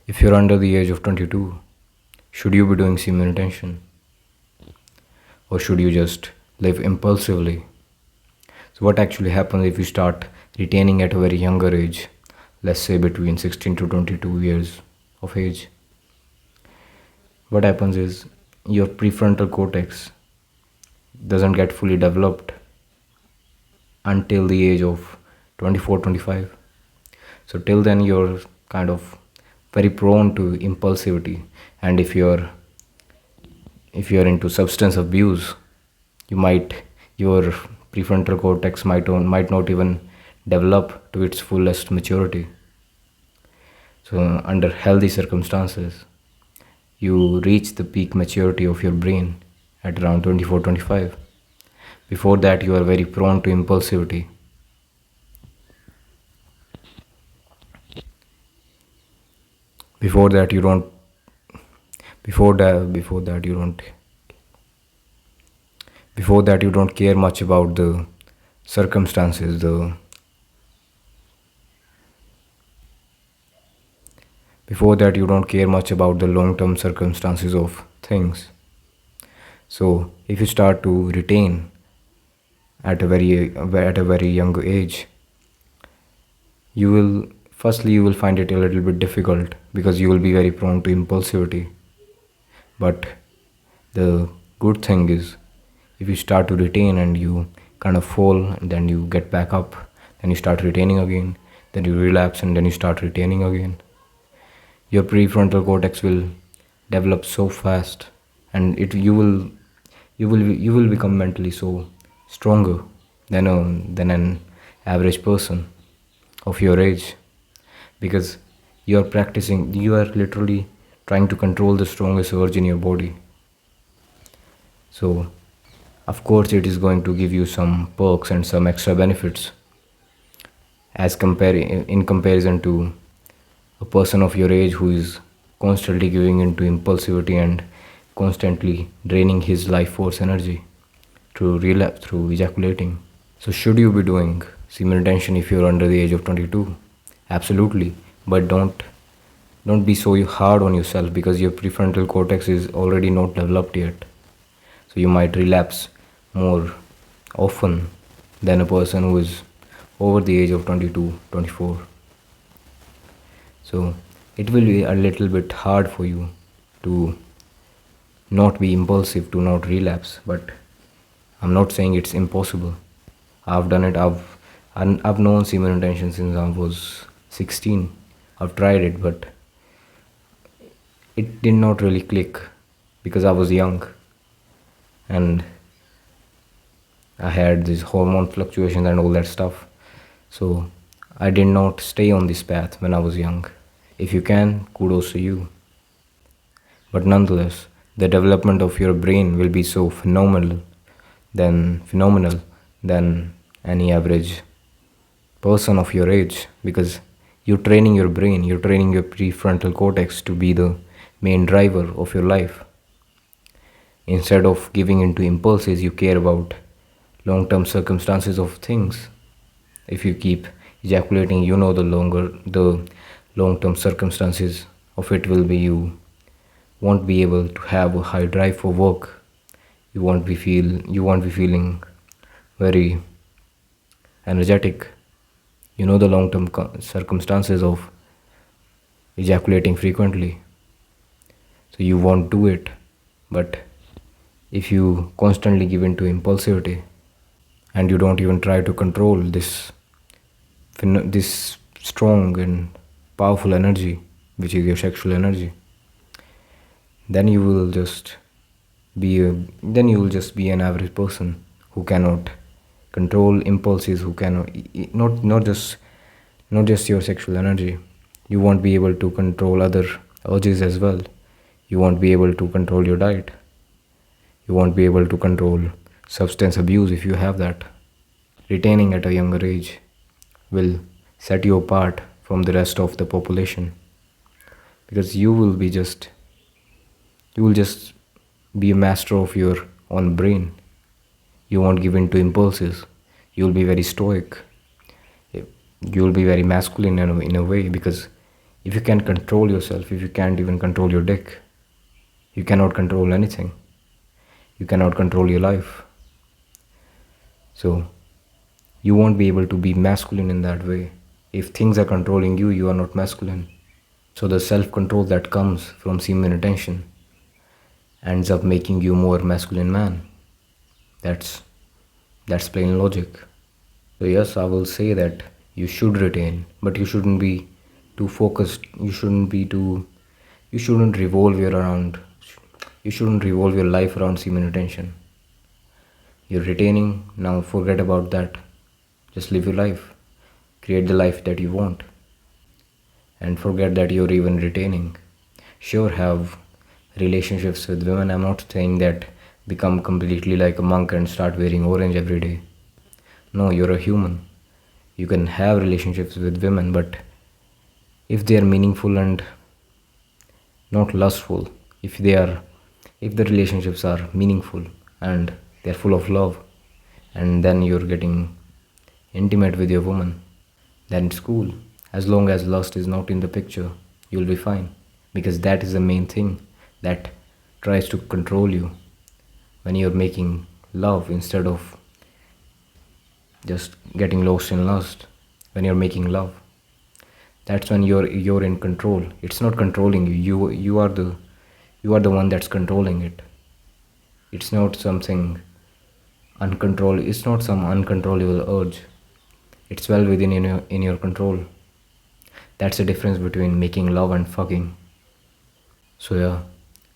If you're under the age of 22, should you be doing semen retention? Or should you just live impulsively? So, what actually happens if you start retaining at a very younger age, let's say between 16 to 22 years of age? What happens is your prefrontal cortex doesn't get fully developed until the age of 24, 25. So, till then, you're kind of very prone to impulsivity, and if you're into substance abuse, your prefrontal cortex might not even develop to its fullest maturity. So under healthy circumstances, you reach the peak maturity of your brain at around 24, 25. Before that, you are very prone to impulsivity. Before that you don't before that you don't care much about the circumstances. Before that you don't care much about the long term circumstances of things. So if you start to retain at a very young age, you will find it a little bit difficult because you will be very prone to impulsivity. But the good thing is, if you start to retain and you kind of fall and then you get back up, then you start retaining again, then you relapse and then you start retaining again, your prefrontal cortex will develop so fast, and you will become mentally so stronger than an average person of your age, because you are literally trying to control the strongest urge in your body. So of course it is going to give you some perks and some extra benefits in comparison to a person of your age who is constantly giving into impulsivity and constantly draining his life force energy through relapse, through ejaculating. So should you be doing semen retention if you're under the age of 22? Absolutely, but don't be so hard on yourself, because your prefrontal cortex is already not developed yet. So you might relapse more often than a person who is over the age of 22, 24. So it will be a little bit hard for you to not be impulsive, to not relapse, but I'm not saying it's impossible. I've done it. I've known semen retention since I was 16. I've tried it, but it did not really click because I was young and I had these hormone fluctuations and all that stuff. So I did not stay on this path when I was young. If you can, kudos to you. But nonetheless, the development of your brain will be so phenomenal than any average person of your age, because you're training your brain, you're training your prefrontal cortex to be the main driver of your life. Instead of giving into impulses, you care about long-term circumstances of things. If you keep ejaculating, the long-term circumstances of it will be you won't be able to have a high drive for work. You won't be feeling very energetic. The long-term circumstances of ejaculating frequently. So you won't do it. But if you constantly give in to impulsivity and you don't even try to control this strong and powerful energy, which is your sexual energy, then you will just be an average person who cannot control impulses, who cannot not just your sexual energy. You won't be able to control other urges as well. You won't be able to control your diet. You won't be able to control substance abuse if you have that. Retaining at a younger age will set you apart from the rest of the population, because you will just be a master of your own brain. You won't give in to impulses. You'll be very stoic. You'll be very masculine in a way, because If you can't control yourself, if you can't even control your dick, you cannot control anything. You cannot control your life. So you won't be able to be masculine in that way. If things are controlling you, you are not masculine. So the self-control that comes from semen retention ends up making you more masculine man. That's plain logic. So yes, I will say that you should retain, but you shouldn't be too focused. You shouldn't revolve your around. You shouldn't revolve your life around semen retention. You're retaining, now forget about that. Just live your life. Create the life that you want. And forget that you're even retaining. Sure, have relationships with women. I'm not saying that become completely like a monk and start wearing orange every day. No, you're a human. You can have relationships with women, but if they are meaningful and not lustful, if the relationships are meaningful and they're full of love, and then you're getting intimate with your woman, then it's cool. As long as lust is not in the picture, you'll be fine. Because that is the main thing that tries to control you when you're making love instead of just getting lost in lust. When you're making love, that's when you're in control. It's not controlling you. You are the one that's controlling it. It's not something uncontrolled. It's not some uncontrollable urge. It's well within in your control. That's the difference between making love and fucking. So yeah,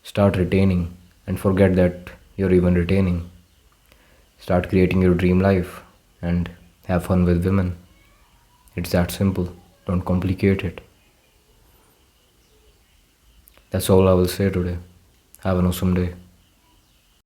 start retaining and forget that you're even retaining. Start creating your dream life and have fun with women. It's that simple. Don't complicate it. That's all I will say today. Have an awesome day.